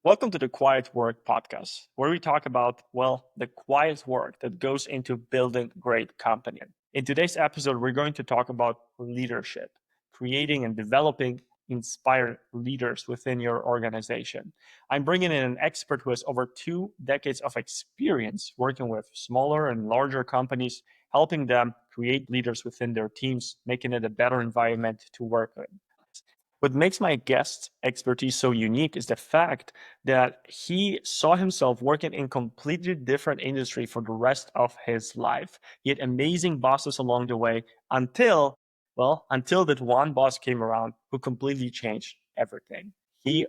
Welcome to the Quiet Work podcast, where we talk about, the quiet work that goes into building great company. In today's episode, we're going to talk about leadership, creating and developing inspired leaders within your organization. I'm bringing in an expert who has over 2 decades of experience working with smaller and larger companies, helping them create leaders within their teams, making it a better environment to work in. What makes my guest's expertise so unique is the fact that he saw himself working in completely different industry for the rest of his life. He had amazing bosses along the way until that one boss came around who completely changed everything. He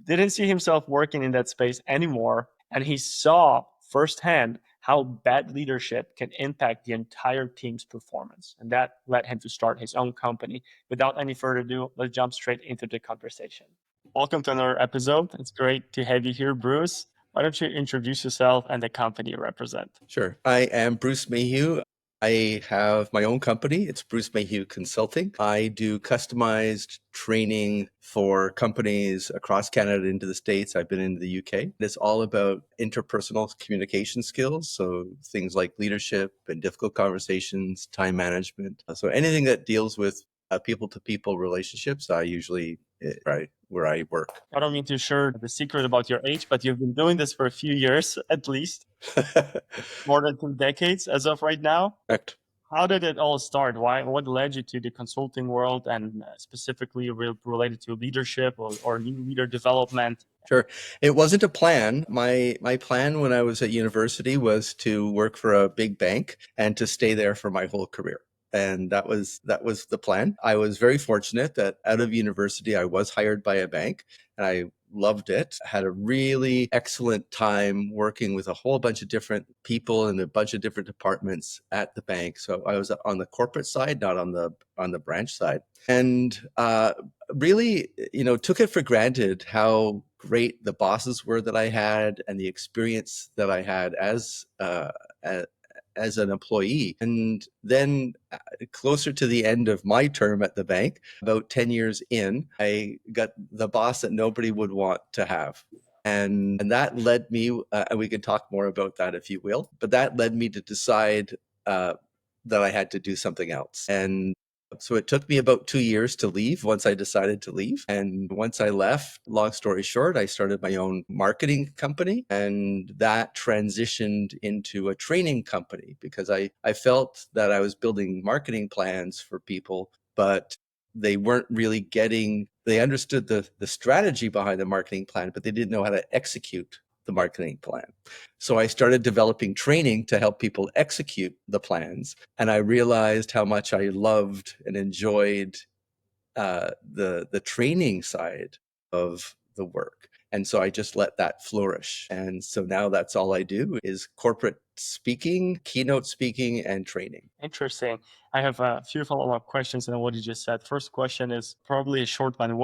didn't see himself working in that space anymore, and he saw firsthand how bad leadership can impact the entire team's performance. And that led him to start his own company. Without any further ado, let's jump straight into the conversation. Welcome to another episode. It's great to have you here, Bruce. Why don't you introduce yourself and the company you represent? Sure. I am Bruce Mayhew. I have my own company. It's Bruce Mayhew Consulting. I do customized training for companies across Canada into the States. I've been in the UK. It's all about interpersonal communication skills. So things like leadership and difficult conversations, time management. So anything that deals with people-to-people relationships, I usually where I work. I don't mean to share the secret about your age, but you've been doing this for a few years at least, more than 2 decades as of right now. Correct. How did it all start? What led you to the consulting world and specifically related to leadership or new leader development? Sure. It wasn't a plan. My plan when I was at university was to work for a big bank and to stay there for my whole career. And that was the plan. I was very fortunate that out of university, I was hired by a bank and I loved it. I had a really excellent time working with a whole bunch of different people in a bunch of different departments at the bank. So I was on the corporate side, not on the branch side. And really, took it for granted how great the bosses were that I had and the experience that I had as an employee. And then closer to the end of my term at the bank, about 10 years in, I got the boss that nobody would want to have. And that led me, and we can talk more about that if you will, but that led me to decide that I had to do something else. And so it took me about 2 years to leave once I decided to leave. And once I left, long story short, I started my own marketing company and that transitioned into a training company because I felt that I was building marketing plans for people, but they weren't really they understood the strategy behind the marketing plan, but they didn't know how to execute the marketing plan. So I started developing training to help people execute the plans. And I realized how much I loved and enjoyed the training side of the work. And so I just let that flourish. And so now that's all I do is corporate speaking, keynote speaking, and training. Interesting. I have a few follow-up questions on what you just said. First question is probably a short one.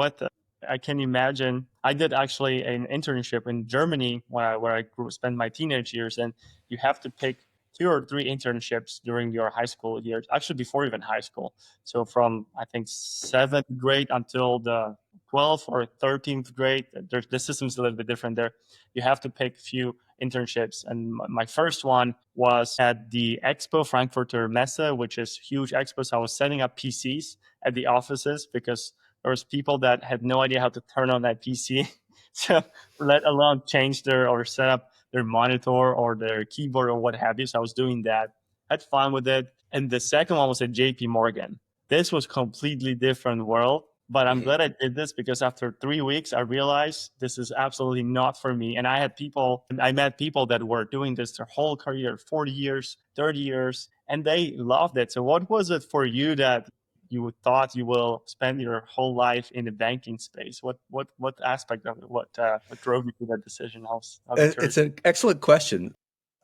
I can imagine, I did actually an internship in Germany where I spent my teenage years, and you have to pick 2 or 3 internships during your high school years, actually before even high school. So from, I think, 7th grade until the 12th or 13th grade, the system's a little bit different there. You have to pick a few internships. And my first one was at the Expo Frankfurter Messe, which is huge expo. So I was setting up PCs at the offices because there was people that had no idea how to turn on that PC. So let alone change or set up their monitor or their keyboard or what have you. So I was doing that, had fun with it. And the second one was at JP Morgan. This was completely different world, but I'm glad I did this because after 3 weeks, I realized this is absolutely not for me. And I met people that were doing this their whole career, 40 years, 30 years, and they loved it. So what was it for you that you thought you will spend your whole life in the banking space? What aspect of it? What drove you to that decision? It's an excellent question.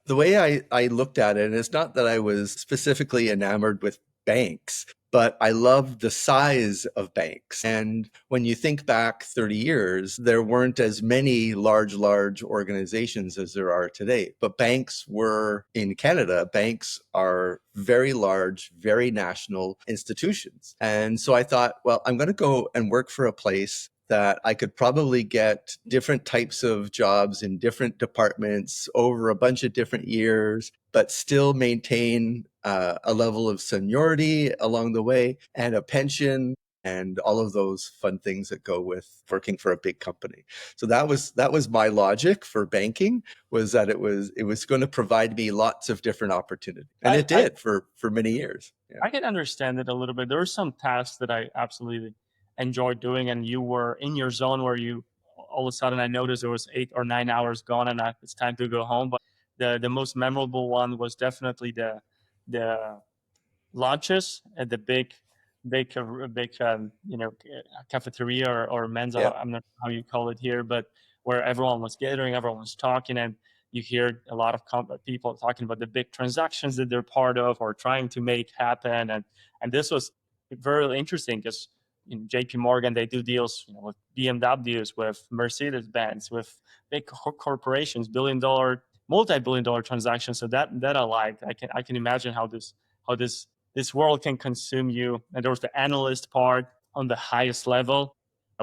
The way I looked at it, and it's not that I was specifically enamored with banks, but I loved the size of banks. And when you think back 30 years, there weren't as many large organizations as there are today. But banks were, in Canada, banks are very large, very national institutions. And so I thought, well, I'm going to go and work for a place that I could probably get different types of jobs in different departments over a bunch of different years, but still maintain a level of seniority along the way and a pension and all of those fun things that go with working for a big company. So that was my logic for banking, was that it was going to provide me lots of different opportunities, and I, it I did for many years. Yeah. I can understand it a little bit. There were some tasks that I absolutely enjoyed doing, and you were in your zone where you all of a sudden I noticed there was 8 or 9 hours gone, and it's time to go home. But the most memorable one was definitely the launches at the big cafeteria or mensa. Yeah. I'm not sure how you call it here, but where everyone was gathering, everyone was talking, and you hear a lot of people talking about the big transactions that they're part of or trying to make happen, and this was very interesting because JP Morgan, they do deals with BMWs, with Mercedes Benz, with big corporations, multi-billion dollar transactions. So that I liked. I can imagine how this world can consume you. And there was the analyst part on the highest level.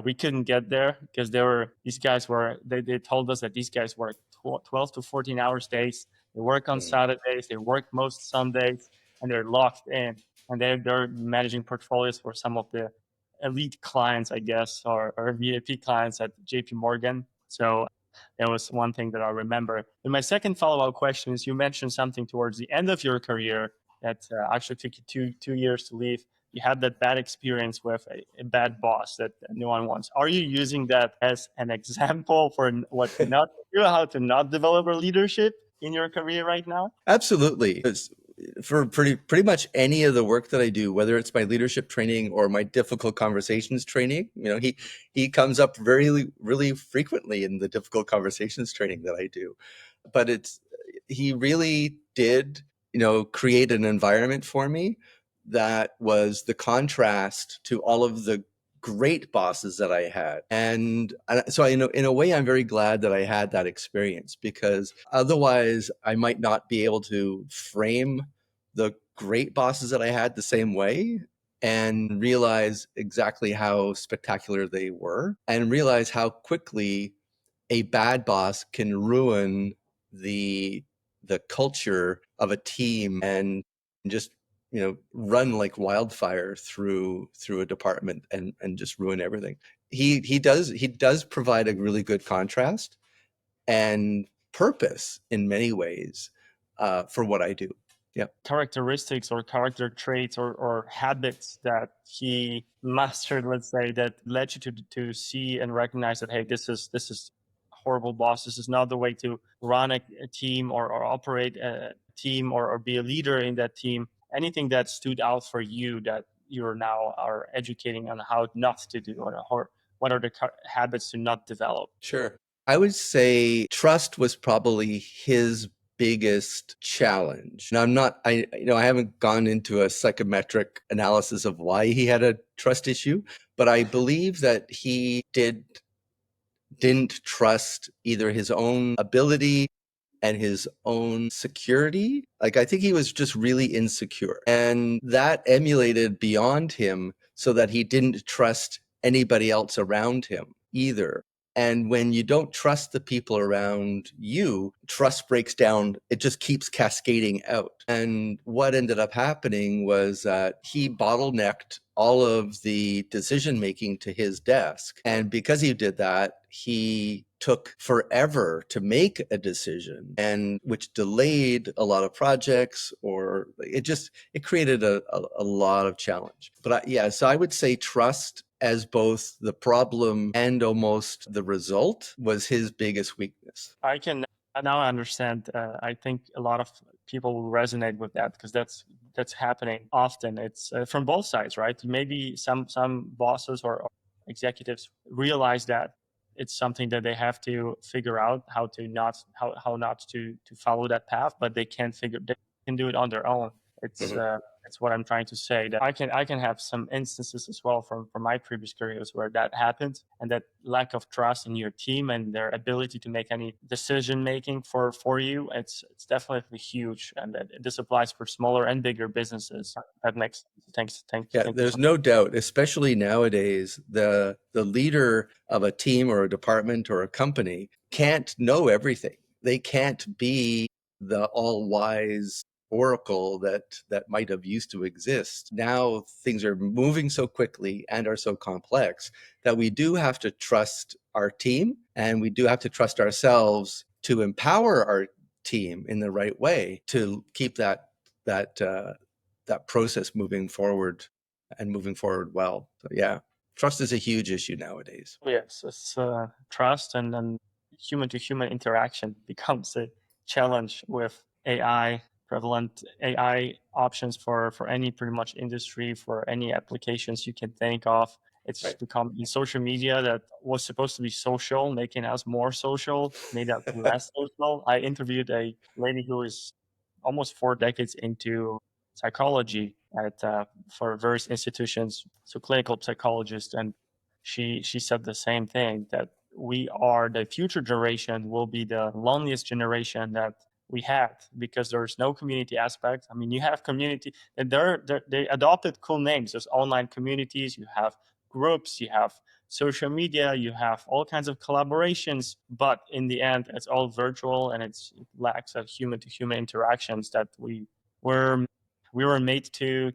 We couldn't get there because they told us that these guys work 12 to 14 hours days. They work on Mm. Saturdays, they work most Sundays, and they're locked in. And they're managing portfolios for some of the elite clients, I guess, or VIP clients at JP Morgan. So that was one thing that I remember. And my second follow-up question is, you mentioned something towards the end of your career that actually took you two years to leave. You had that bad experience with a bad boss that no one wants. Are you using that as an example for what not to do, how to not develop a leadership in your career right now? Absolutely. For pretty much any of the work that I do, whether it's my leadership training or my difficult conversations training, he comes up very really frequently in the difficult conversations training that I do. But he really did, create an environment for me that was the contrast to all of the great bosses that I had. And so, in a way, I'm very glad that I had that experience, because otherwise I might not be able to frame the great bosses that I had the same way and realize exactly how spectacular they were, and realize how quickly a bad boss can ruin the the culture of a team, and just run like wildfire through a department, and just ruin everything. He does provide a really good contrast and purpose in many ways, for what I do. Yeah. Characteristics or character traits or habits that he mastered, let's say, that led you to see and recognize that, hey, this is a horrible boss. This is not the way to run a team or operate a team or be a leader in that team. Anything that stood out for you that you're now are educating on how not to do, or what are the habits to not develop? Sure. I would say trust was probably his biggest challenge. Now, I haven't gone into a psychometric analysis of why he had a trust issue, but I believe that he didn't trust either his own ability and his own security. Like, I think he was just really insecure. And that emulated beyond him, so that he didn't trust anybody else around him either. And when you don't trust the people around you, trust breaks down. It just keeps cascading out. And what ended up happening was that he bottlenecked all of the decision making to his desk. And because he did that, he took forever to make a decision, and which delayed a lot of projects, or it created a lot of challenge. But yeah, so I would say trust as both the problem and almost the result was his biggest weakness. I can now understand. I think a lot of people will resonate with that because that's happening often. It's from both sides, right? Maybe some bosses or executives realize that it's something that they have to figure out how not to follow that path, but they can do it on their own. It's Mhm. That's what I'm trying to say. That I can have some instances as well from my previous careers where that happened, and that lack of trust in your team and their ability to make any decision making for you. It's definitely huge, and that this applies for smaller and bigger businesses. That makes sense. Yeah, Thank you there's so much. no doubt, especially nowadays, the leader of a team or a department or a company can't know everything. They can't be the all-wise oracle that might have used to exist. Now things are moving so quickly and are so complex that we do have to trust our team, and we do have to trust ourselves to empower our team in the right way to keep that that process moving forward and moving forward well. So yeah, trust is a huge issue nowadays. Yes, it's trust, and then human to human interaction becomes a challenge with AI, prevalent AI options for any pretty much industry, for any applications you can think of. It's Right. become in social media that was supposed to be social, making us more social, made us less social. I interviewed a lady who is almost 4 decades into psychology at for various institutions, so clinical psychologist, and she said the same thing, that we are the future generation will be the loneliest generation that we had, because there's no community aspect. I mean, you have community, and they adopted cool names. There's online communities, you have groups, you have social media, you have all kinds of collaborations, but in the end it's all virtual, and it lacks of human to human interactions that were we were made to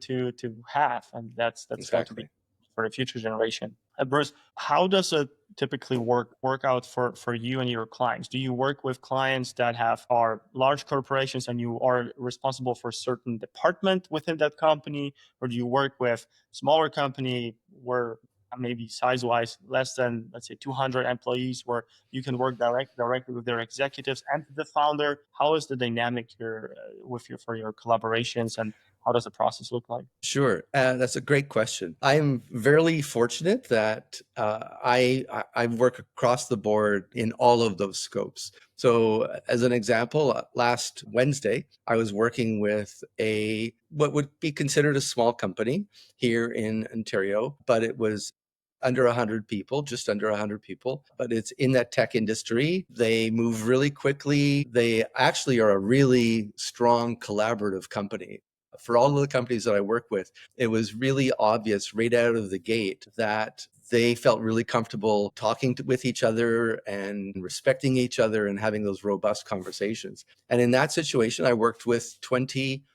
have, and that's going to be Exactly. for the future generation. Bruce, how does it typically work out for you and your clients? Do you work with clients that have are large corporations and you are responsible for a certain department within that company, or do you work with smaller company where maybe size wise less than, let's say, 200 employees, where you can work directly with their executives and the founder? How is the dynamic here with your for your collaborations, and how does the process look like? Sure, that's a great question. I'm very fortunate that I work across the board in all of those scopes. So, as an example, last Wednesday I was working with a what would be considered a small company here in Ontario, but it was under 100 people, just under 100 people, but it's in that tech industry. They move really quickly. They actually are a really strong collaborative company. For all of the companies that I work with, it was really obvious right out of the gate that they felt really comfortable talking with each other and respecting each other and having those robust conversations. And in that situation, I worked with 20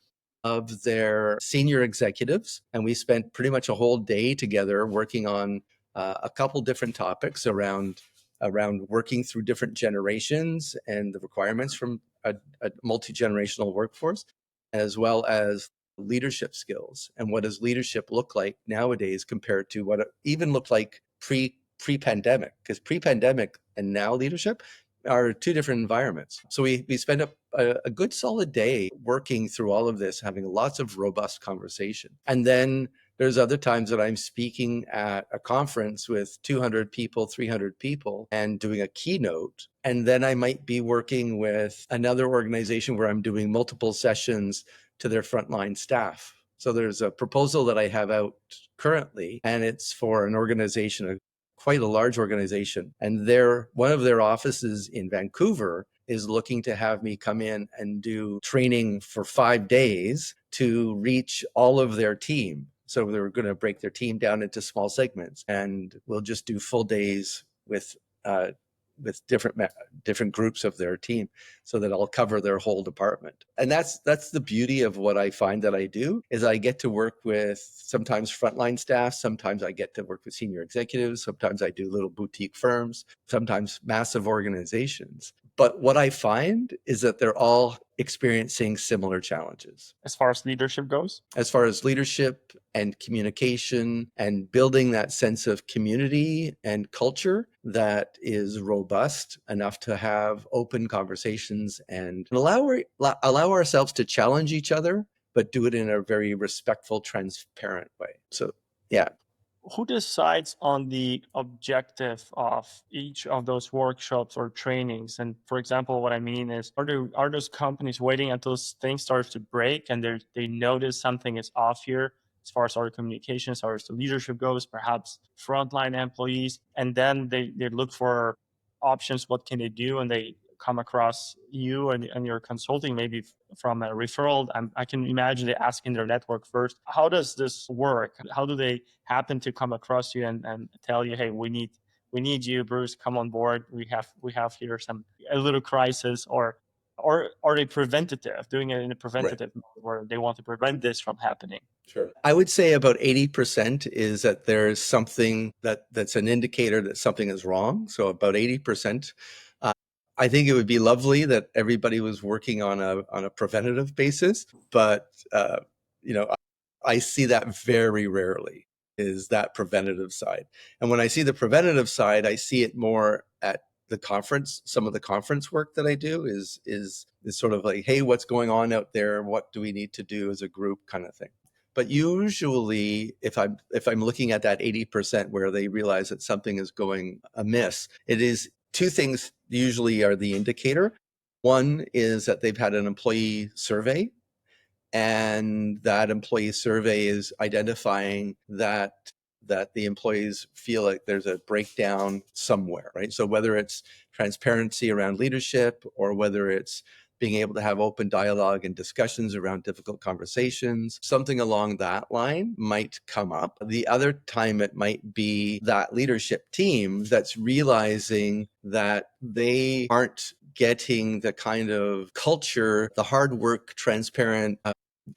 of their senior executives, and we spent pretty much a whole day together working on a couple different topics around working through different generations and the requirements from a multi-generational workforce, as well as leadership skills and what does leadership look like nowadays compared to what it even looked like pre-pandemic, because pre-pandemic and now leadership are two different environments. So we spend a good solid day working through all of this, having lots of robust conversation. And then there's other times that I'm speaking at a conference with 200 people, 300 people, and doing a keynote. And then I might be working with another organization where I'm doing multiple sessions to their frontline staff. So there's a proposal that I have out currently, and it's for an organization, quite a large organization. And one of their offices in Vancouver is looking to have me come in and do training for 5 days to reach all of their team. So they're going to break their team down into small segments, and we'll just do full days uh, with different groups of their team, so that I'll cover their whole department. And that's the beauty of what I find that I do, is I get to work with sometimes frontline staff, sometimes I get to work with senior executives, sometimes I do little boutique firms, sometimes massive organizations. But what I find is that they're all experiencing similar challenges As far as leadership goes? as far as leadership and communication and building that sense of community and culture that is robust enough to have open conversations and allow ourselves to challenge each other, but do it in a very respectful, transparent way. So, yeah. Who decides on the objective of each of those workshops or trainings? And for example, what I mean is, are those companies waiting until things start to break and they notice something is off here as far as our communication, as far as the leadership goes, perhaps frontline employees, and then they look for options, what can they do, and they come across you and your consulting, maybe from a referral. I can imagine they asking their network first. How does this work? How do they happen to come across you and tell you, hey, we need you, Bruce, come on board. We have here a little crisis, or are they preventative, doing it in a Right. preventative mode where they want to prevent this from happening? Sure. I would say about 80% is that there's something that's an indicator that something is wrong. So about 80%. Uh, I think it would be lovely that everybody was working on a preventative basis, but you know, I see that very rarely, is that preventative side. And when I see the preventative side, I see it more at the conference. Some of the conference work that I do is sort of like, hey, what's going on out there? What do we need to do as a group, kind of thing. But usually, if I'm looking at that 80% where they realize that something is going amiss, it is two things usually are the indicator. One is that they've had an employee survey, and that employee survey is identifying that the employees feel like there's a breakdown somewhere, right? So whether it's transparency around leadership, or whether it's being able to have open dialogue and discussions around difficult conversations, something along that line might come up. The other time it might be that leadership team that's realizing that they aren't getting the kind of culture, the hard work, transparent,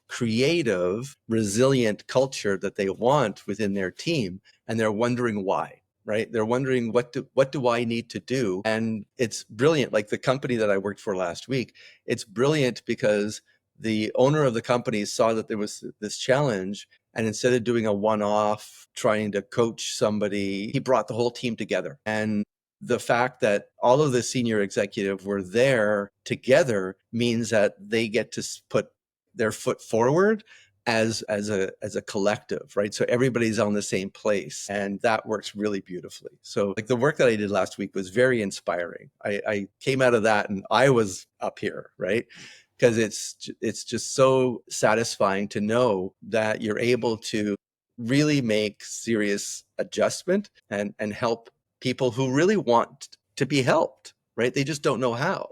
creative, resilient culture that they want within their team, and they're wondering why. Right? They're wondering, what do I need to do? And it's brilliant. Like the company that I worked for last week, it's brilliant because the owner of the company saw that there was this challenge, and instead of doing a one-off trying to coach somebody, he brought the whole team together. And the fact that all of the senior executive were there together means that they get to put their foot forward as a collective, right? So everybody's on the same place, and that works really beautifully. So like the work that I did last week was very inspiring. I came out of that and I was up here, right? Because it's just so satisfying to know that you're able to really make serious adjustment and help people who really want to be helped, right? They just don't know how.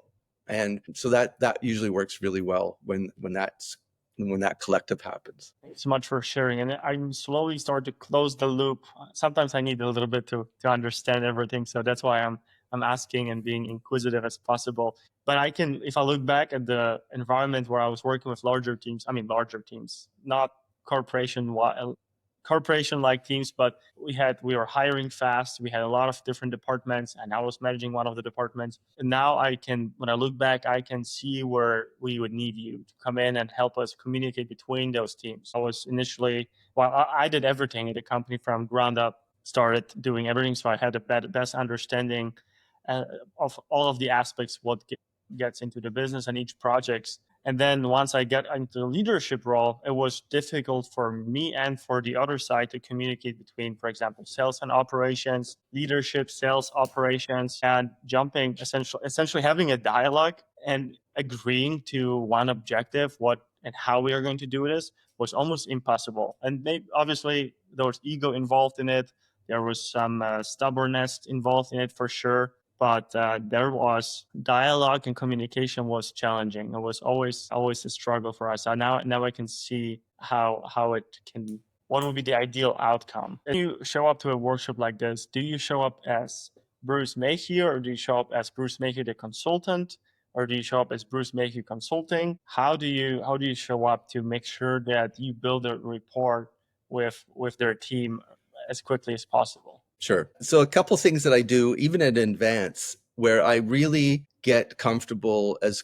And so that usually works really well when that collective happens. Thanks so much for sharing. And I'm slowly starting to close the loop. Sometimes I need a little bit to understand everything. So that's why I'm asking and being inquisitive as possible. But I can, if I look back at the environment where I was working with larger teams, I mean larger teams, not corporation corporation like teams, but we were hiring fast. We had a lot of different departments, and I was managing one of the departments. And now I can, when I look back, I can see where we would need you to come in and help us communicate between those teams. I was initially, well, I did everything at the company from ground up, started doing everything, so I had the best understanding uh, of all of the aspects, gets into the business and each projects. And then once I get into the leadership role, it was difficult for me and for the other side to communicate between, for example, sales and operations, leadership, sales, operations, and jumping, essentially having a dialogue and agreeing to one objective, what and how we are going to do this was almost impossible. And obviously there was ego involved in it. There was some stubbornness involved in it for sure, but there was dialogue and communication was challenging. It was always a struggle for us. Now I can see how it can, what would be the ideal outcome. If you show up to a workshop like this, do you show up as Bruce Mayhew, or do you show up as Bruce Mayhew the consultant, or do you show up as Bruce Mayhew consulting? How do you show up to make sure that you build a rapport with their team as quickly as possible? Sure. So a couple things that I do, even in advance, where I really get comfortable as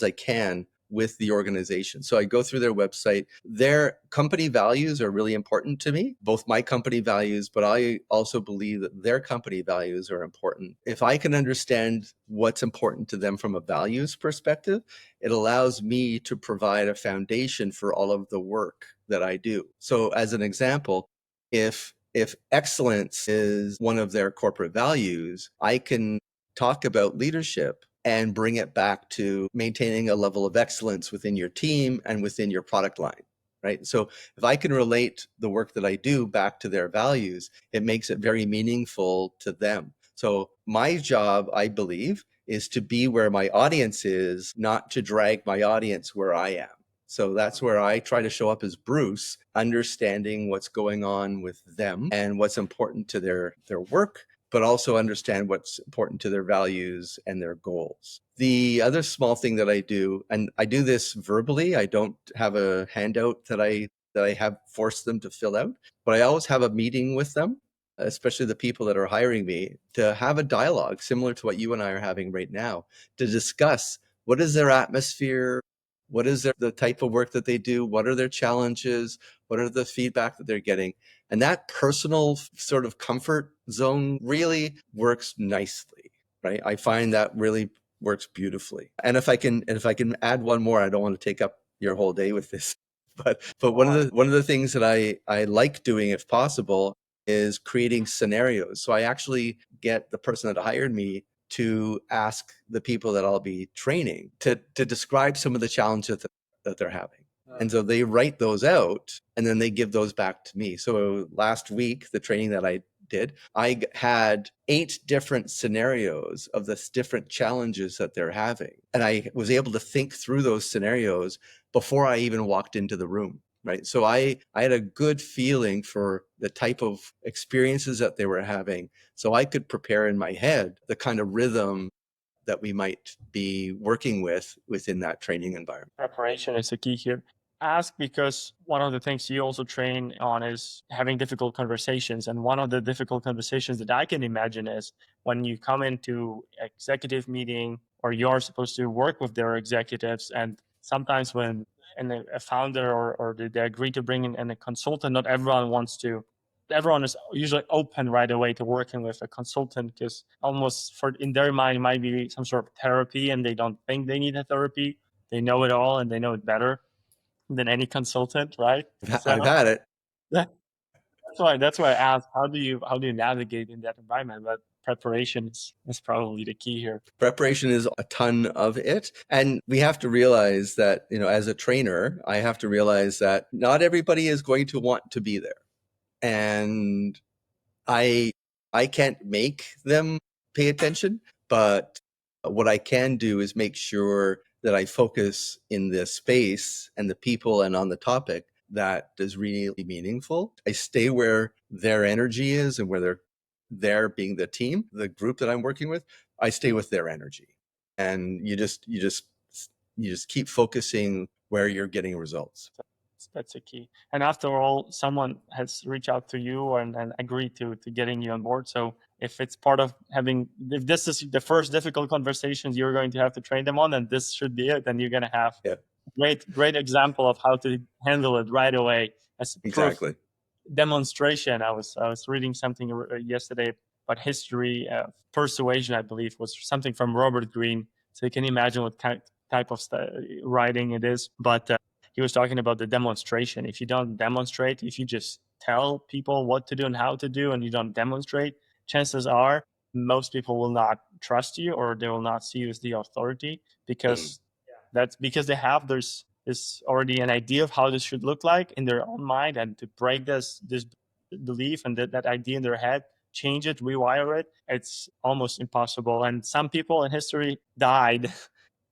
I can with the organization. So I go through their website. Their company values are really important to me, both my company values, but I also believe that their company values are important. If I can understand what's important to them from a values perspective, it allows me to provide a foundation for all of the work that I do. So as an example, if if excellence is one of their corporate values, I can talk about leadership and bring it back to maintaining a level of excellence within your team and within your product line, right? So if I can relate the work that I do back to their values, it makes it very meaningful to them. So my job, I believe, is to be where my audience is, not to drag my audience where I am. So that's where I try to show up as Bruce, understanding what's going on with them and what's important to their work, but also understand what's important to their values and their goals. The other small thing that I do, and I do this verbally, I don't have a handout that I have forced them to fill out, but I always have a meeting with them, especially the people that are hiring me, to have a dialogue similar to what you and I are having right now, to discuss what is their atmosphere, what is the type of work that they do, what are their challenges, what are the feedback that they're getting. And that personal sort of comfort zone really works nicely, right? I find that really works beautifully. And if I can add one more, I don't want to take up your whole day with this. But one of the things that I like doing, if possible, is creating scenarios. So I actually get the person that hired me to ask the people that I'll be training to describe some of the challenges that they're having. And so they write those out and then they give those back to me. So last week, the training that I did, I had 8 different scenarios of the different challenges that they're having. And I was able to think through those scenarios before I even walked into the room. Right. So I had a good feeling for the type of experiences that they were having. So I could prepare in my head the kind of rhythm that we might be working with within that training environment. Preparation is the key here. Ask because one of the things you also train on is having difficult conversations. And one of the difficult conversations that I can imagine is when you come into executive meeting or you're supposed to work with their executives. And sometimes when a founder or they agree to bring in a consultant, not everyone wants to. Everyone is usually open right away to working with a consultant because almost for in their mind it might be some sort of therapy and they don't think they need a therapy. They know it all and they know it better than any consultant, right? So I've had it. that's why I asked how do you navigate in that environment? But preparation is probably the key here. Preparation is a ton of it. And we have to realize that, as a trainer, I have to realize that not everybody is going to want to be there. And I I can't make them pay attention, but what I can do is make sure that I focus in the space and the people and on the topic that is really meaningful. I stay where their energy is and where they're being the team, the group that I'm working with. I stay with their energy, and you just keep focusing where you're getting results. That's a key. And after all, someone has reached out to you and agreed to getting you on board. So if it's part of if this is the first difficult conversations you're going to have to train them on, and this should be it, then you're going to have Yeah, great example of how to handle it right away as proof exactly. demonstration. I was reading something yesterday about history persuasion. I believe was something from Robert Greene. So you can imagine what type of writing it is. But he was talking about the demonstration. If you don't demonstrate, if you just tell people what to do and how to do, and you don't demonstrate, chances are most people will not trust you or they will not see you as the authority Mhm. because that's because they have there's already an idea of how this should look like in their own mind, and to break this belief and that idea in their head, change it, rewire it, it's almost impossible. And some people in history died,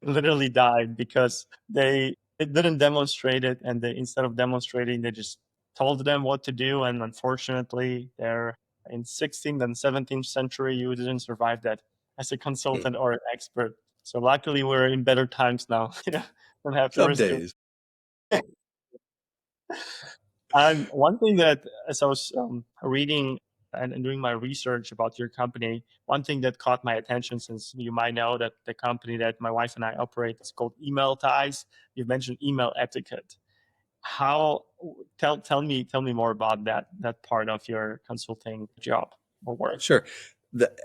literally died because they didn't demonstrate it, and they instead of demonstrating, they just told them what to do. And unfortunately, they're in 16th and 17th century, you didn't survive that as a consultant or an expert. So luckily, we're in better times now. Don't have to Some risk it. days. And one thing that, as I was reading and doing my research about your company, one thing that caught my attention, since you might know that the company that my wife and I operate is called Email Ties. You've mentioned email etiquette. How tell me more about that part of your consulting job or work. Sure.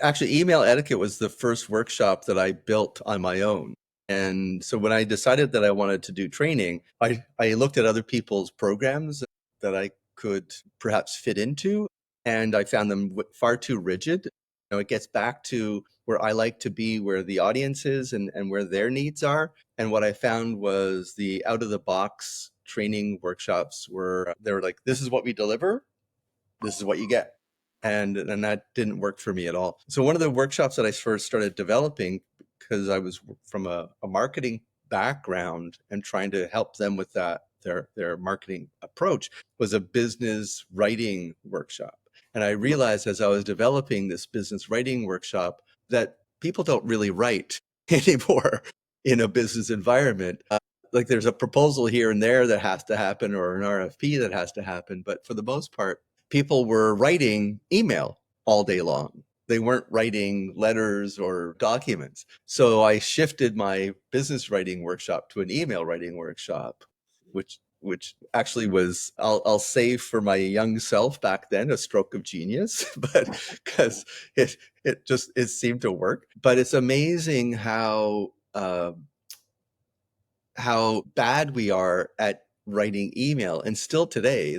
Actually, email etiquette was the first workshop that I built on my own. And so when I decided that I wanted to do training, I looked at other people's programs that I could perhaps fit into. and I found them far too rigid. It gets back to where I like to be, where the audience is and where their needs are. And what I found was the out of the box training workshops they were like, this is what we deliver, this is what you get. And that didn't work for me at all. So one of the workshops that I first started developing, because I was from a marketing background and trying to help them with their marketing approach, was a business writing workshop. And I realized as I was developing this business writing workshop that people don't really write anymore in a business environment. Like there's a proposal here and there that has to happen, or an RFP that has to happen. But for the most part, people were writing email all day long. They weren't writing letters or documents. So I shifted my business writing workshop to an email writing workshop, which actually was, I'll say for my young self back then, a stroke of genius, but because it seemed to work. But it's amazing how bad we are at writing email. And still today,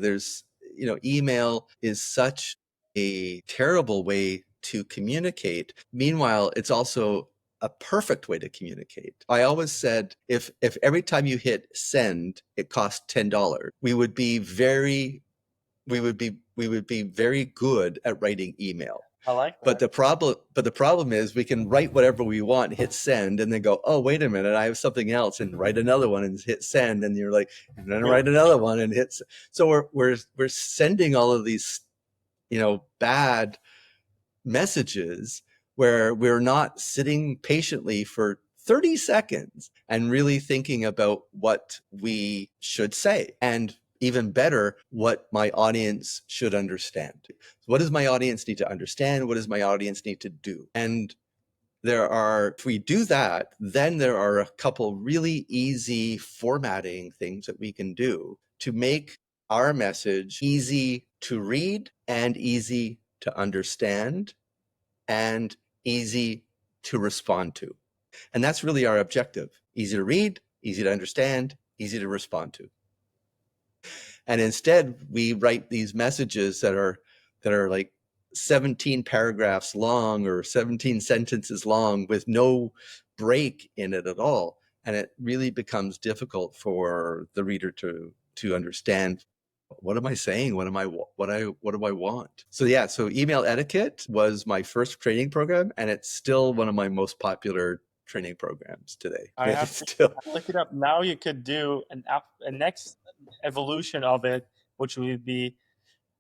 email is such a terrible way to communicate. Meanwhile, it's also a perfect way to communicate. I always said if every time you hit send, it cost $10, we would be very good at writing email. I like But that. the problem is we can write whatever we want, hit send, and then go, oh, wait a minute, I have something else, and write another one and hit send, and you're like, and then write another one and hit. So we're sending all of these, bad messages where we're not sitting patiently for 30 seconds and really thinking about what we should say. And even better, what my audience should understand. What does my audience need to understand? What does my audience need to do? And if we do that, then there are a couple really easy formatting things that we can do to make our message easy to read and easy to understand and easy to respond to. And that's really our objective. Easy to read, easy to understand, easy to respond to. And instead, we write these messages that are like 17 paragraphs long or 17 sentences long with no break in it at all. And it really becomes difficult for the reader to understand, what am I saying? What do I want? So yeah, so email etiquette was my first training program, and it's still one of my most popular training programs today. I have It's to still look it up. Now you could do a next evolution of it, which would be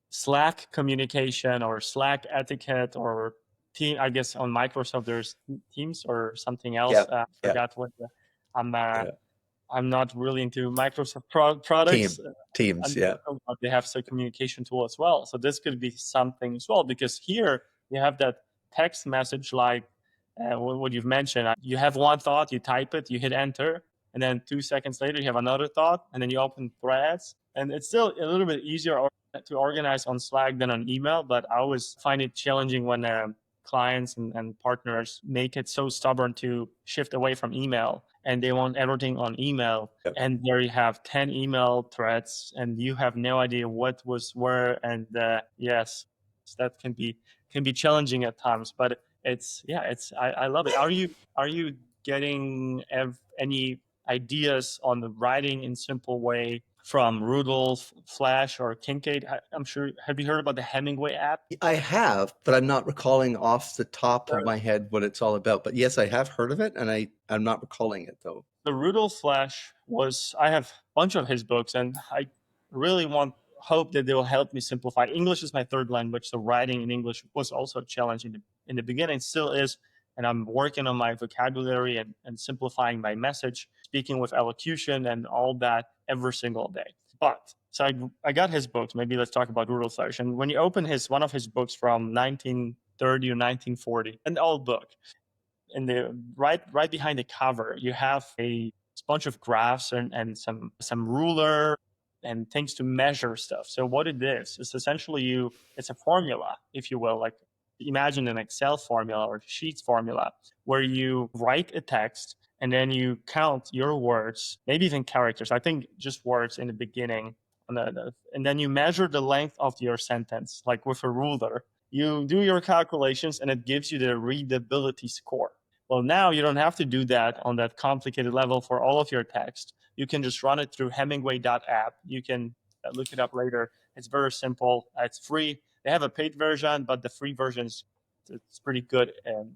Slack communication or Slack etiquette or team. I guess on Microsoft there's Teams or something yeah, else. yeah, Forgot what. I'm yeah. I'm not really into Microsoft products. Teams, yeah. But they have some communication tool as well. So this could be something as well, because here you have that text message like what you've mentioned. You have one thought, you type it, you hit enter, and then 2 seconds later you have another thought, and then you open threads. And it's still a little bit easier to organize on Slack than on email, but I always find it challenging when clients and partners make it so stubborn to shift away from email and they want everything on email. Yep. And there you have 10 email threads and you have no idea what was where. And yes, that can be challenging at times, but I love it. Are you getting any ideas on the writing in simple way from Rudolph, Flash, or Kincaid? I'm sure. Have you heard about the Hemingway app? I have, but I'm not recalling off the top of my head what it's all about. But yes, I have heard of it, and I'm not recalling it though. The Rudolph Flash was, I have a bunch of his books, and I really hope that they will help me simplify. English is my third language, so writing in English was also a challenge in the beginning, still is. And I'm working on my vocabulary and simplifying my message, speaking with elocution and all that every single day. But so I got his books. Maybe let's talk about Rudolph Flash. And when you open one of his books from 1930 or 1940, an old book, in the right behind the cover, you have a bunch of graphs and some ruler and things to measure stuff. So what it is essentially it's a formula, if you will, like imagine an Excel formula or Sheets formula where you write a text and then you count your words, maybe even characters. I think just words in the beginning and then you measure the length of your sentence, like with a ruler. You do your calculations, and it gives you the readability score. Well, now you don't have to do that on that complicated level for all of your text. You can just run it through Hemingway.app. You can look it up later. It's very simple. It's free. They have a paid version, but the free version is it's pretty good and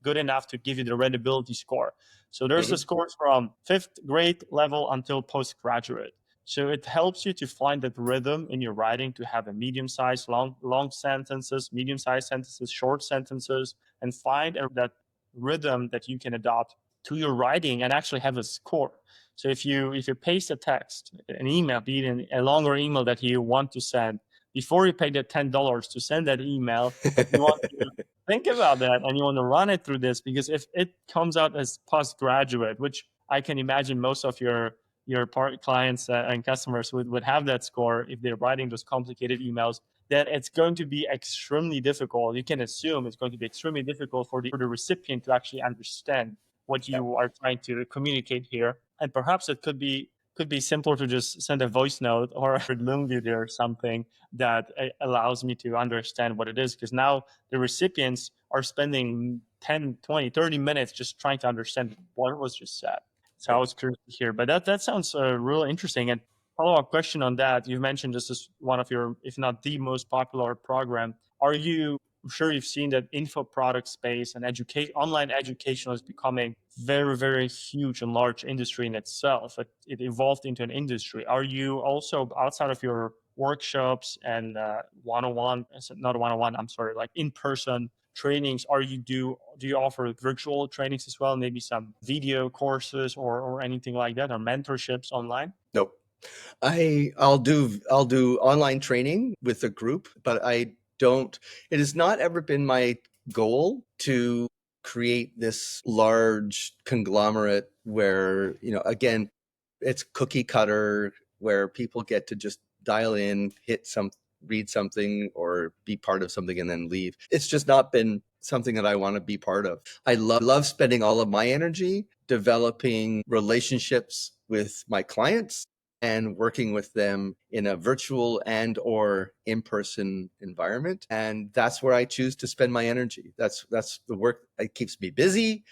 good enough to give you the readability score. So there's the Mhm. scores from fifth grade level until postgraduate. So it helps you to find that rhythm in your writing, to have a medium-sized, long sentences, medium-sized sentences, short sentences, and find that rhythm that you can adopt to your writing and actually have a score. So if you paste a text, an email, be it a longer email that you want to send, before you pay the $10 to send that email, you want to think about that and you want to run it through this, because if it comes out as postgraduate, which I can imagine most of your clients and customers would have that score if they're writing those complicated emails, that it's going to be extremely difficult. You can assume it's going to be extremely difficult for the recipient to actually understand what Yeah. you are trying to communicate here. And perhaps it could be simpler to just send a voice note or a Loom video or something that allows me to understand what it is. Because now the recipients are spending 10, 20, 30 minutes just trying to understand what was just said. So I Right. was curious to hear, but that sounds really interesting. And follow-up question on that: you mentioned this is one of your, if not the most popular program. Are you I'm sure you've seen that info product space and online education is becoming very, very huge and large industry in itself. It evolved into an industry. Are you also, outside of your workshops and one-on-one, not one-on-one, I'm sorry, like in-person trainings, do you offer virtual trainings as well? Maybe some video courses or anything like that, or mentorships online? Nope. I'll do online training with a group, but I don't. It has not ever been my goal to create this large conglomerate where, again, it's cookie cutter, where people get to just dial in, read something or be part of something and then leave. It's just not been something that I want to be part of. I love spending all of my energy developing relationships with my clients and working with them in a virtual and or in-person environment. And that's where I choose to spend my energy. That's the work that keeps me busy.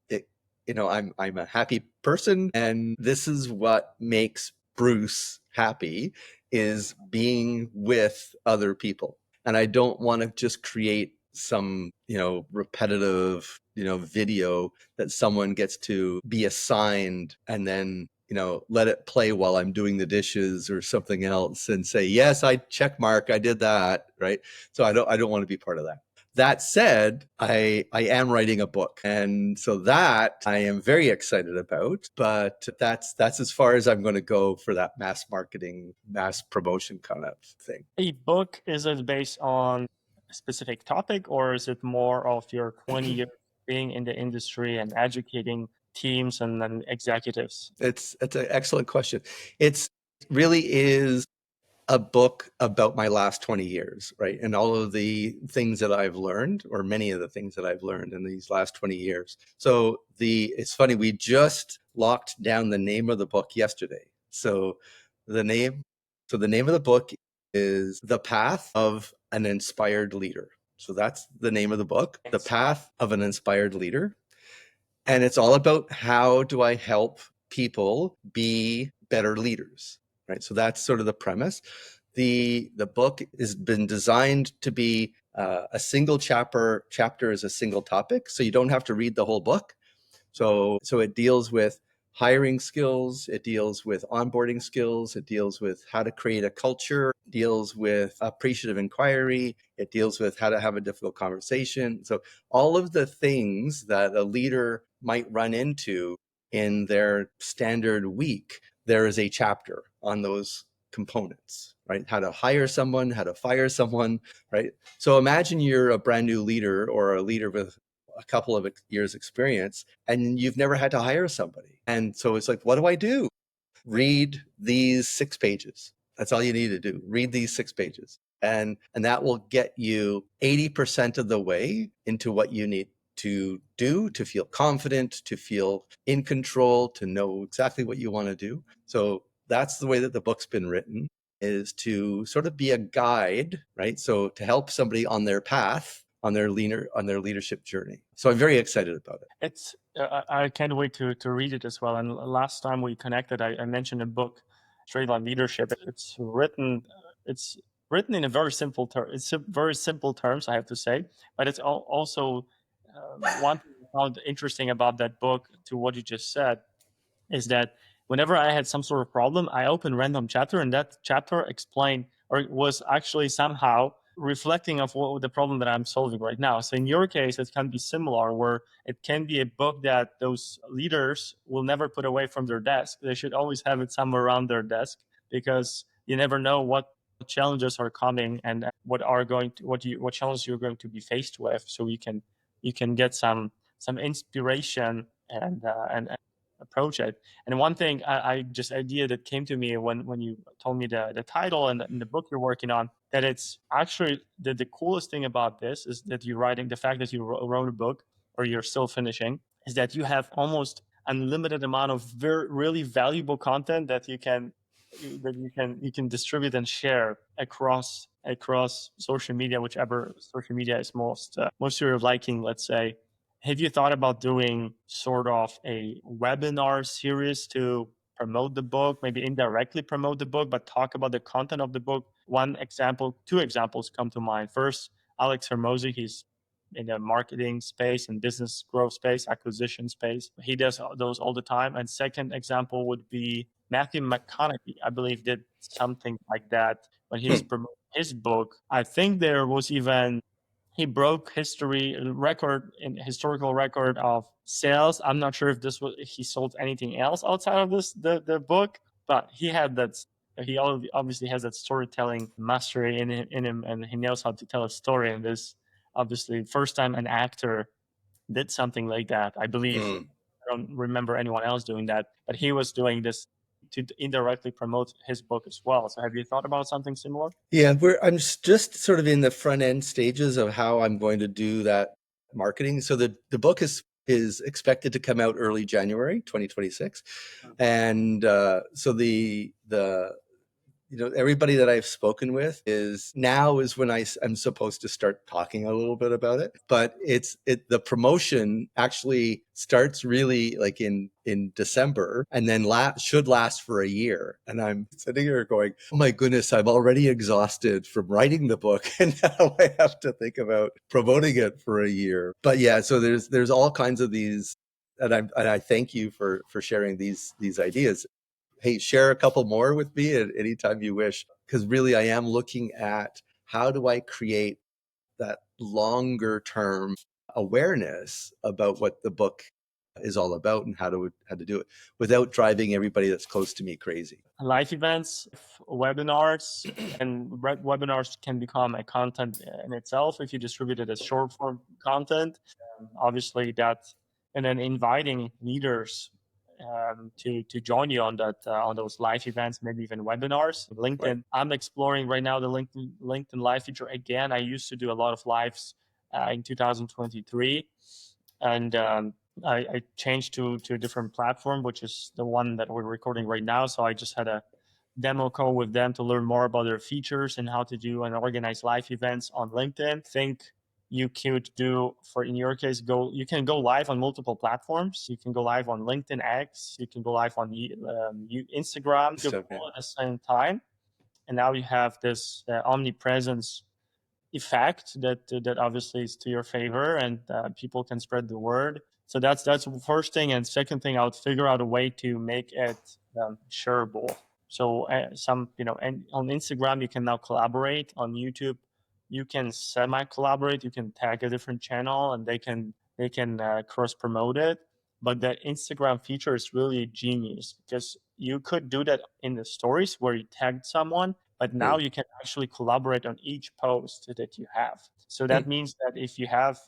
It, I'm a happy person, and this is what makes Bruce happy, is being with other people. And I don't want to just create some, repetitive, video that someone gets to be assigned and then, let it play while I'm doing the dishes or something else and say, yes, I check mark, I did that, right? So I don't want to be part of that. That said, I am writing a book, and so that I am very excited about. But that's as far as I'm going to go for that mass marketing, mass promotion kind of thing. A book, is it based on a specific topic, or is it more of your 20 years being in the industry and educating teams and then executives? It's an excellent question. It's really is a book about my last 20 years, right? And all of the things that I've learned, or many of the things that I've learned in these last 20 years. So it's funny, we just locked down the name of the book yesterday. The name, the name of the book is The Path of an Inspired Leader. So that's the name of the book, The Thanks. Path of an Inspired Leader. And it's all about how do I help people be better leaders, right? So that's sort of the premise. The book has been designed to be a single chapter is a single topic, so you don't have to read the whole book. So it deals with hiring skills, it deals with onboarding skills, it deals with how to create a culture, deals with appreciative inquiry, it deals with how to have a difficult conversation. So all of the things that a leader might run into in their standard week, there is a chapter on those components, right? How to hire someone, how to fire someone, right? So imagine you're a brand new leader or a leader with a couple of years experience and you've never had to hire somebody. And so it's like, what do I do? Read these 6 pages. That's all you need to do. Read these 6 pages. And that will get you 80% of the way into what you need to do to feel confident, to feel in control, to know exactly what you want to do. So that's the way that the book's been written, is to sort of be a guide, right? So to help somebody on their path, on their leadership journey. So I'm very excited about it. It's I can't wait to read it as well. And last time we connected, I mentioned a book, Straight Line Leadership. It's written in a very simple term. It's a very simple terms, I have to say. But it's also one thing I found interesting about that book, to what you just said, is that whenever I had some sort of problem, I opened random chapter, and that chapter explained, or was actually somehow reflecting of what the problem that I'm solving right now. So in your case, it can be similar, where it can be a book that those leaders will never put away from their desk. They should always have it somewhere around their desk, because you never know what challenges are coming, and what challenges you're going to be faced with. So you can get some inspiration, and approach it. And one thing I just idea that came to me when you told me the title and the book you're working on, that it's actually the coolest thing about this is that you're writing, the fact that you wrote a book, or you're still finishing, is that you have almost unlimited amount of really valuable content that you can distribute and share across social media, whichever social media is most to your liking, let's say. Have you thought about doing sort of a webinar series to promote the book, maybe indirectly promote the book, but talk about the content of the book? One example, two examples come to mind. First, Alex Hermosi, he's in the marketing space and business growth space, acquisition space. He does those all the time. And second example would be Matthew McConaughey, I believe, did something like that when he's Hmm. promoting his book. I think there was even he broke historical record of sales. I'm not sure if he sold anything else outside of the book, but he obviously has that storytelling mastery in him, and he knows how to tell a story. And this obviously first time an actor did something like that, I believe. Hmm. I don't remember anyone else doing that, but he was doing this to indirectly promote his book as well. So have you thought about something similar? Yeah, I'm just sort of in the front end stages of how I'm going to do that marketing. So the book is expected to come out early January 2026, and so the everybody that I've spoken with is now is when I'm supposed to start talking a little bit about it. But the promotion actually starts really like in December, and then should last for a year. And I'm sitting here going, oh my goodness, I'm already exhausted from writing the book, and now I have to think about promoting it for a year. But yeah, so there's all kinds of these, and I thank you for sharing these ideas. Hey, share a couple more with me at any time you wish, because really I am looking at how do I create that longer term awareness about what the book is all about, and how to do it without driving everybody that's close to me crazy. Live events, webinars, and webinars can become a content in itself if you distribute it as short form content. Obviously, that, and then inviting leaders to join you on those live events, maybe even webinars. Right. LinkedIn, I'm exploring right now the LinkedIn live feature again. I used to do a lot of lives in 2023, and I changed to a different platform, which is the one that we're recording right now. So I just had a demo call with them to learn more about their features and how to do and organize live events on LinkedIn. Think you could do, for in your case, you can go live on multiple platforms. You can go live on LinkedIn X, you can go live on Instagram, you So, yeah. all at the same time. And now you have this omnipresence effect that obviously is to your favor, and people can spread the word. So that's the first thing. And second thing, I would figure out a way to make it shareable. So and on Instagram you can now collaborate. On YouTube you can semi collaborate. You can tag a different channel and they can cross promote it. But the Instagram feature is really genius, because you could do that in the stories where you tagged someone, but now Hmm. you can actually collaborate on each post that you have. So Hmm. that means that if you have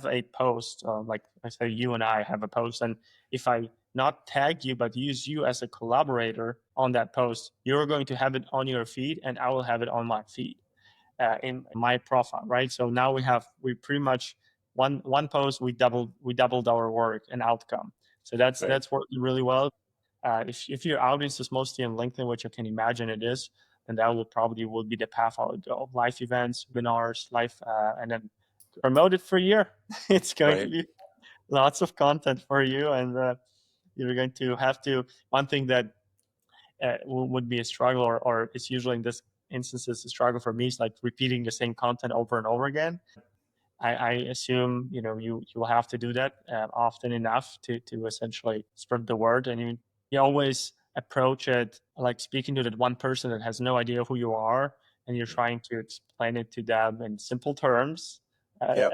a post, like I say, you and I have a post, and if I not tag you but use you as a collaborator on that post, you're going to have it on your feed, and I will have it on my feed in my profile, right? So now we pretty much one post, we doubled our work and outcome. So that's Right. that's working really well. If your audience is mostly on LinkedIn, which I can imagine it is, then that will probably will be the path I would go. Live events, webinars, live, and then promote it for a year. It's going to Right. be lots of content for you, and you're going to have to. One thing that would be a struggle, or it's usually in this instances a struggle for me, is like repeating the same content over and over again. I assume you will have to do that often enough to essentially spread the word, and you always approach it like speaking to that one person that has no idea who you are, and you're trying to explain it to them in simple terms. Uh,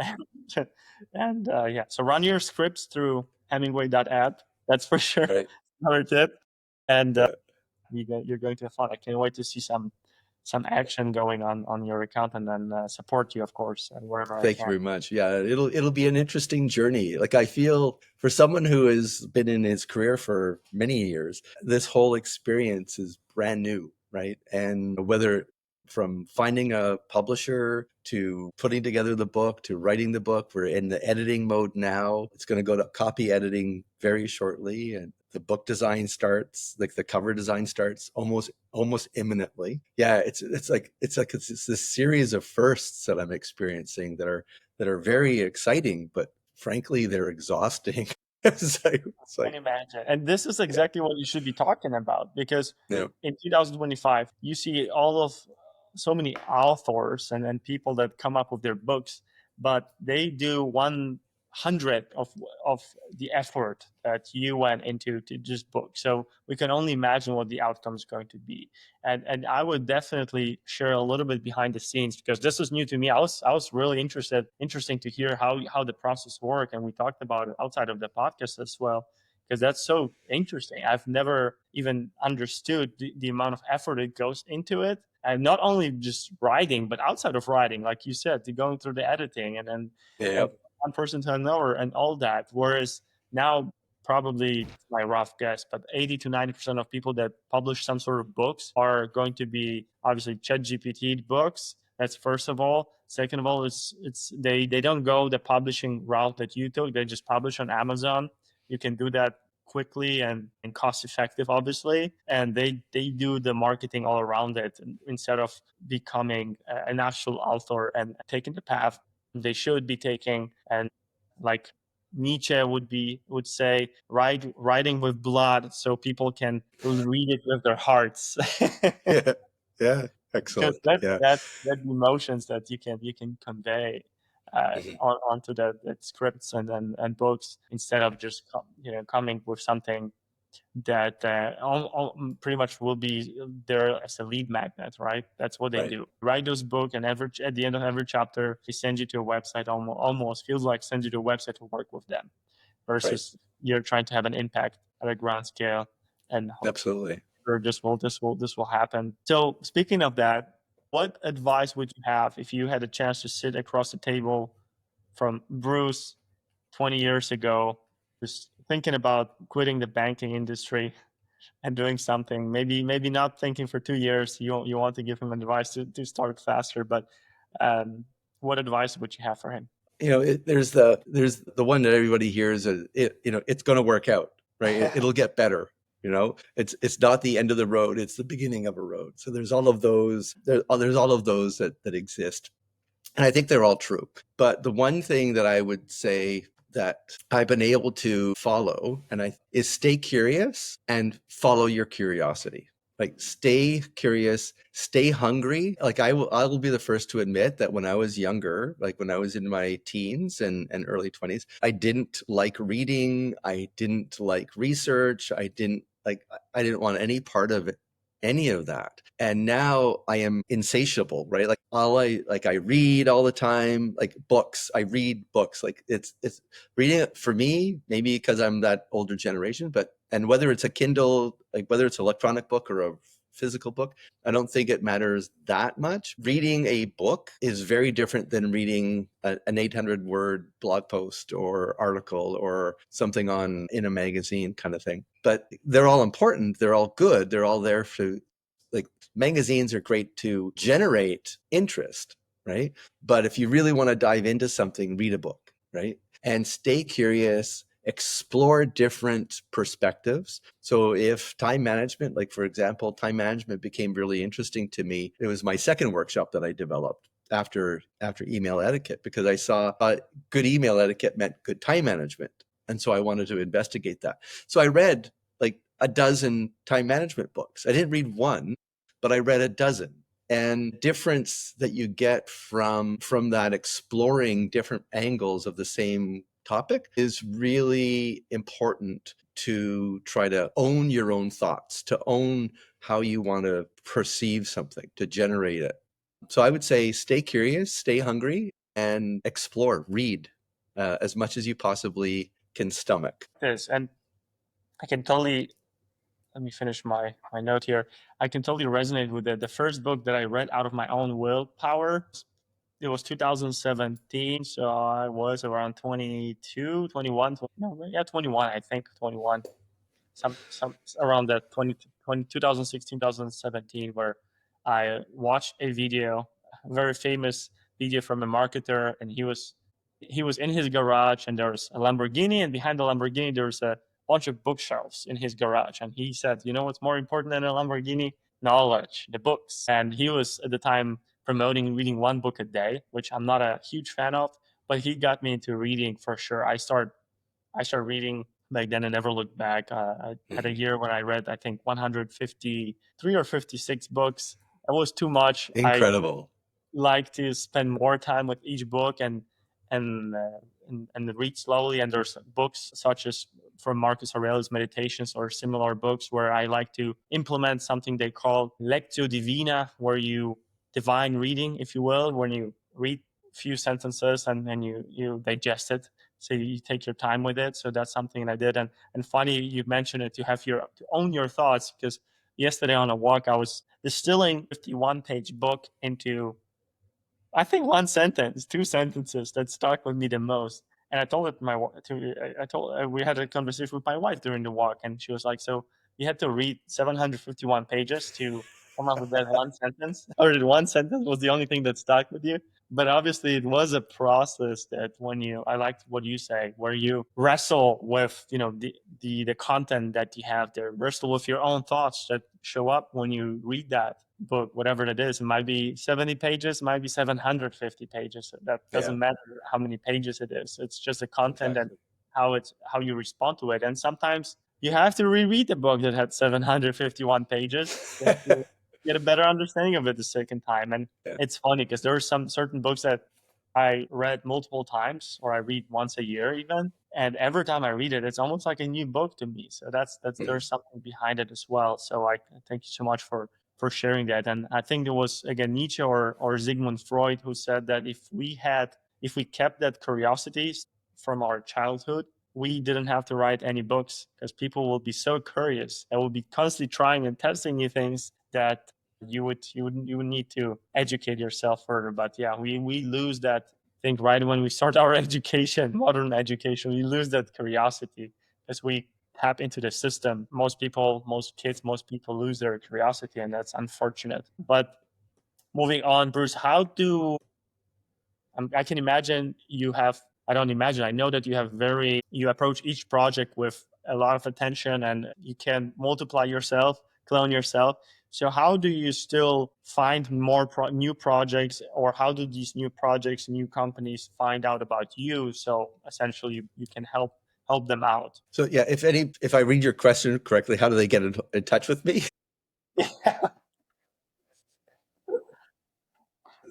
Yep. and yeah, so run your scripts through Hemingway.app. That's for sure. Right. Another tip, and Yeah. you're going to have fun. I can't wait to see some action going on your account, and then support you, of course, wherever I Thank you can. very much. Yeah, it'll be an interesting journey. Like I feel for someone who has been in his career for many years, this whole experience is brand new, right? And whether from finding a publisher to putting together the book to writing the book, we're in the editing mode now. It's going to go to copy editing very shortly, and the book design starts, like the cover design starts almost imminently. Yeah, it's this series of firsts that I'm experiencing that are very exciting, but frankly, they're exhausting. It's Can like imagine. And this is yeah, exactly what you should be talking about, because yeah, in 2025, you see all of so many authors and people that come up with their books, but they do 100 of the effort that you went into to just book. So we can only imagine what the outcome is going to be. And I would definitely share a little bit behind the scenes, because this was new to me. I was really interesting to hear how the process work, and we talked about it outside of the podcast as well, because that's so interesting. I've never even understood the amount of effort it goes into it. And not only just writing, but outside of writing, like you said, to going through the editing, and then yeah, one person to another and all that. Whereas now, probably my rough guess, but 80 to 90% of people that publish some sort of books are going to be obviously ChatGPT books. That's first of all. Second of all, it's they don't go the publishing route that you took. They just publish on Amazon. You can do that quickly and cost effective, obviously, and they do the marketing all around it, instead of becoming an actual author and taking the path they should be taking. And like Nietzsche would say, writing with blood so people can read it with their hearts. yeah, yeah. Because Excellent. that Yeah. that that emotions that you can convey Mhm. onto that scripts and books, instead of just coming with something that pretty much will be there as a lead magnet, right? That's what they Right, do. Write those book, and at the end of every chapter, they send you to a website. Almost feels like send you to a website to work with them, right. versus you're trying to have an impact at a grand scale, and Absolutely. or this will happen. So speaking of that, what advice would you have if you had a chance to sit across the table from Bruce 20 years ago, just thinking about quitting the banking industry and doing something? Maybe not thinking for 2 years. You want to give him advice to start faster, but um, what advice would you have for him? There's the one that everybody hears. It's going to work out, right? It'll get better. It's not the end of the road. It's the beginning of a road. So there's all of those. There's all of those that exist. And I think they're all true. But the one thing that I would say that I've been able to follow is stay curious and follow your curiosity. Like stay curious, stay hungry. Like I will be the first to admit that when I was younger, like when I was in my teens and early 20s, I didn't like reading, I didn't like research, I didn't want any part of it, any of that. And now I am insatiable, right? I read all the time, like books. I read books. Like it's reading it for me, maybe because I'm that older generation, but and whether it's a Kindle, like whether it's an electronic book or a physical book, I don't think it matters that much. Reading a book is very different than reading an 800 word blog post or article or something on in a magazine kind of thing. But they're all important. They're all good. They're all there for, like, magazines are great to generate interest, right? But if you really want to dive into something, read a book, right? And stay curious explore different perspectives. So if time management, like for example, time management became really interesting to me, it was my second workshop that I developed after email etiquette, because I saw good email etiquette meant good time management. And so I wanted to investigate that. So I read like a dozen time management books. I didn't read one, but I read a dozen. And difference that you get from that exploring different angles of the same topic is really important, to try to own your own thoughts, to own how you want to perceive something, to generate it. So I would say stay curious, stay hungry, and explore, read as much as you possibly can stomach. This, and I can totally, let me finish my note here. I can totally resonate with it. The first book that I read out of my own willpower, it was 2017, so I was around 22, 21, 20, no, yeah, 21, I think, 21, some around that 2016, 2017, where I watched a video, a very famous video from a marketer, and he was in his garage, and there was a Lamborghini, and behind the Lamborghini there was a bunch of bookshelves in his garage, and he said, you know what's more important than a Lamborghini? Knowledge, the books. And he was at the time promoting reading one book a day, which I'm not a huge fan of, but he got me into reading for sure. I started reading back then and never looked back. I had a Mhm. year when I read, I think, 153 or 56 books. It was too much. I Incredible. like to spend more time with each book, and and read slowly. And there's books such as from Marcus Aurelius Meditations or similar books where I like to implement something they call lectio divina, where you divine reading, if you will, when you read a few sentences and then you digest it. So you take your time with it. So that's something I did. And funny you mentioned it, to own your thoughts, because yesterday on a walk I was distilling 51-page book into, I think, one sentence, two sentences that stuck with me the most. And I told it to I told we had a conversation with my wife during the walk, and she was like, "So you had to read 751 pages to come up with that one sentence, or the one sentence was the only thing that stuck with you?" But obviously, it was a process that I liked what you say, where you wrestle with, the content that you have there, wrestle with your own thoughts that show up when you read that book, whatever it is. It might be 70 pages, might be 750 pages. That Yeah, doesn't matter how many pages it is. It's just the content and exactly. how you respond to it. And sometimes you have to reread the book that had 751 pages just to get a better understanding of it the second time. And Yeah. it's funny because there are some certain books that I read multiple times, or I read once a year even. And every time I read it, it's almost like a new book to me. So that's Mhm. there's something behind it as well. So I thank you so much for sharing that. And I think it was again Nietzsche or Sigmund Freud who said that if we kept that curiosity from our childhood, we didn't have to write any books, because people will be so curious and will be constantly trying and testing new things that you would need to educate yourself further. But yeah, we lose that. I think right when we start our education, modern education, we lose that curiosity because we tap into the system. Most people, most kids, most people lose their curiosity, and that's unfortunate. But moving on, Bruce, how do I can imagine you have, I don't imagine, I know that you approach each project with a lot of attention, and you can multiply yourself, clone yourself. So how do you still find more new projects, or how do these new projects, new companies find out about you? So essentially you can help them out. So yeah, if I read your question correctly, how do they get in touch with me?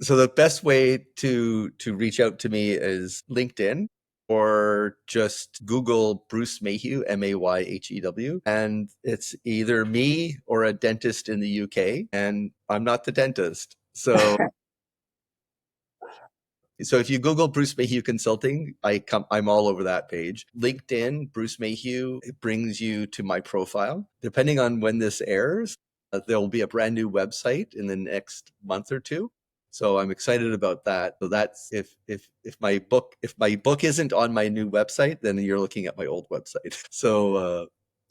So the best way to reach out to me is LinkedIn, or just Google Bruce Mayhew, Mayhew, and it's either me or a dentist in the UK, and I'm not the dentist. So if you Google Bruce Mayhew Consulting, I'm all over that page. LinkedIn, Bruce Mayhew, it brings you to my profile. Depending on when this airs, there will be a brand new website in the next month or two. So I'm excited about that. So that's if my book isn't on my new website, then you're looking at my old website. So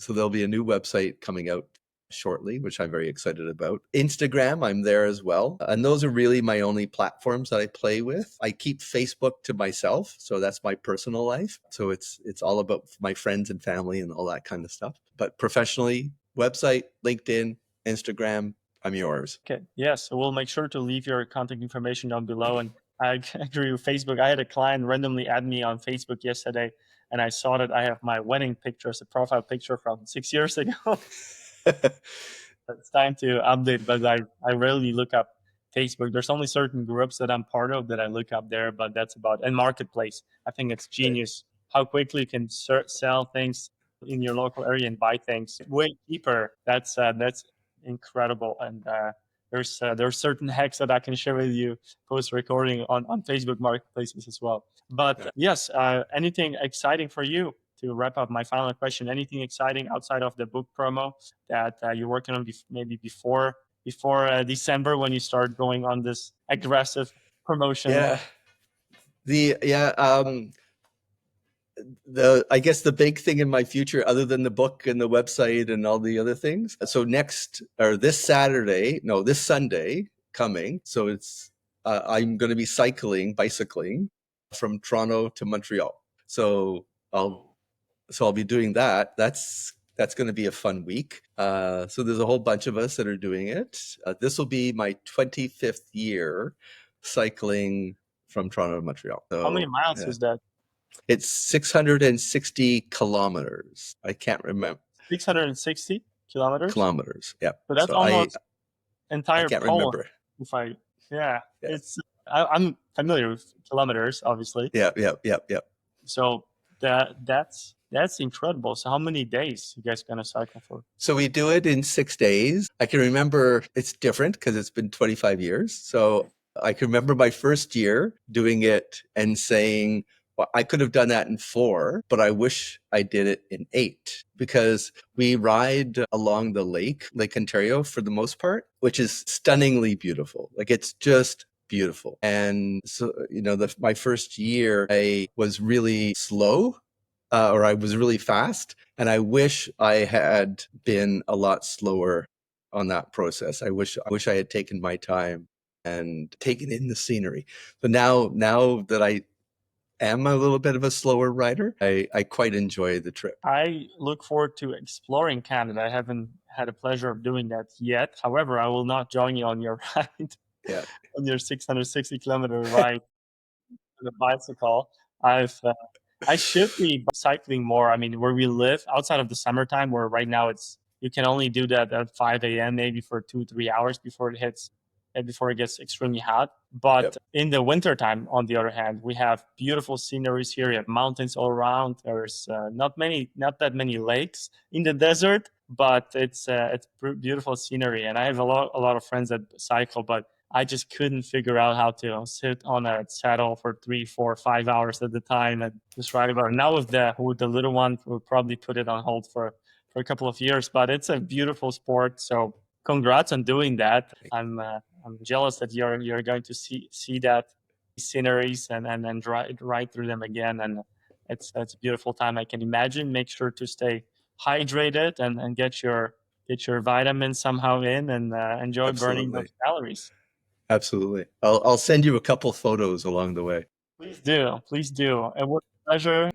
there'll be a new website coming out. shortly, which I'm very excited about. Instagram, I'm there as well. And those are really my only platforms that I play with. I keep Facebook to myself, so that's my personal life. So it's all about my friends and family and all that kind of stuff. But professionally, website, LinkedIn, Instagram, I'm yours. Okay. Yes. So we'll make sure to leave your contact information down below. And I agree with Facebook. I had a client randomly add me on Facebook yesterday, and I saw that I have my wedding picture as a profile picture from 6 years ago. It's time to update, but I rarely look up Facebook. There's only certain groups that I'm part of that I look up there, but that's about. And marketplace, I think it's genius how quickly you can sell things in your local area and buy things way cheaper. That's incredible. And there's certain hacks that I can share with you post recording on Facebook marketplaces as well. But yes, anything exciting for you? To wrap up my final question, anything exciting outside of the book promo that you're working on maybe before December when you start going on this aggressive promotion? Yeah. The I guess the big thing in my future, other than the book and the website and all the other things. So this Sunday coming. So I'm going to be bicycling from Toronto to Montreal. So I'll be doing that. That's going to be a fun week. So there's a whole bunch of us that are doing it. This will be my 25th year cycling from Toronto to Montreal. How many So miles yeah. is that? It's 660 kilometers. I can't remember. 660 kilometers. Kilometers. Yeah. So that's So I almost I entire can't Poland. remember. Yeah, Yeah. I'm familiar with kilometers, obviously. Yeah. So that's incredible. So how many days you guys gonna cycle for? So we do it in 6 days. I can remember it's different because it's been 25 years. So I can remember my first year doing it and saying, well, I could have done that in 4, but I wish I did it in 8 because we ride along the Lake Ontario for the most part, which is stunningly beautiful. Like it's just beautiful. And so, my first year, I was really slow or I was really fast. And I wish I had been a lot slower on that process. I wish I had taken my time and taken in the scenery. But now that I am a little bit of a slower rider, I quite enjoy the trip. I look forward to exploring Canada. I haven't had a pleasure of doing that yet. However, I will not join you on your ride, Yeah. on your 660-kilometer ride on the bicycle. I should be cycling more. I mean, where we live outside of the summertime, where right now you can only do that at 5 a.m. maybe for 2-3 hours before it gets extremely hot. But Yep. in the wintertime, on the other hand, we have beautiful sceneries here. You have mountains all around. There's not that many lakes in the desert, but it's beautiful scenery. And I have a lot of friends that cycle, but I just couldn't figure out how to sit on a saddle for 3, 4, 5 hours at the time and just ride about it. Now with the little one, we'll probably put it on hold for a couple of years. But it's a beautiful sport. So congrats on doing that. I'm jealous that you're going to see that sceneries and ride through them again. And it's a beautiful time. I can imagine. Make sure to stay hydrated and get your vitamins somehow in and enjoy burning those Absolutely. calories. Absolutely. I'll send you a couple photos along the way. Please do. Please do. It was a pleasure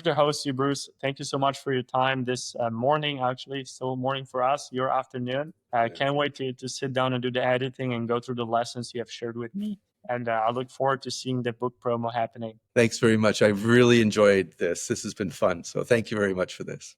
to host you, Bruce. Thank you so much for your time this morning. Actually, still morning for us, your afternoon. I can't wait to sit down and do the editing and go through the lessons you have shared with me. And I look forward to seeing the book promo happening. Thanks very much. I've really enjoyed this. This has been fun. So thank you very much for this.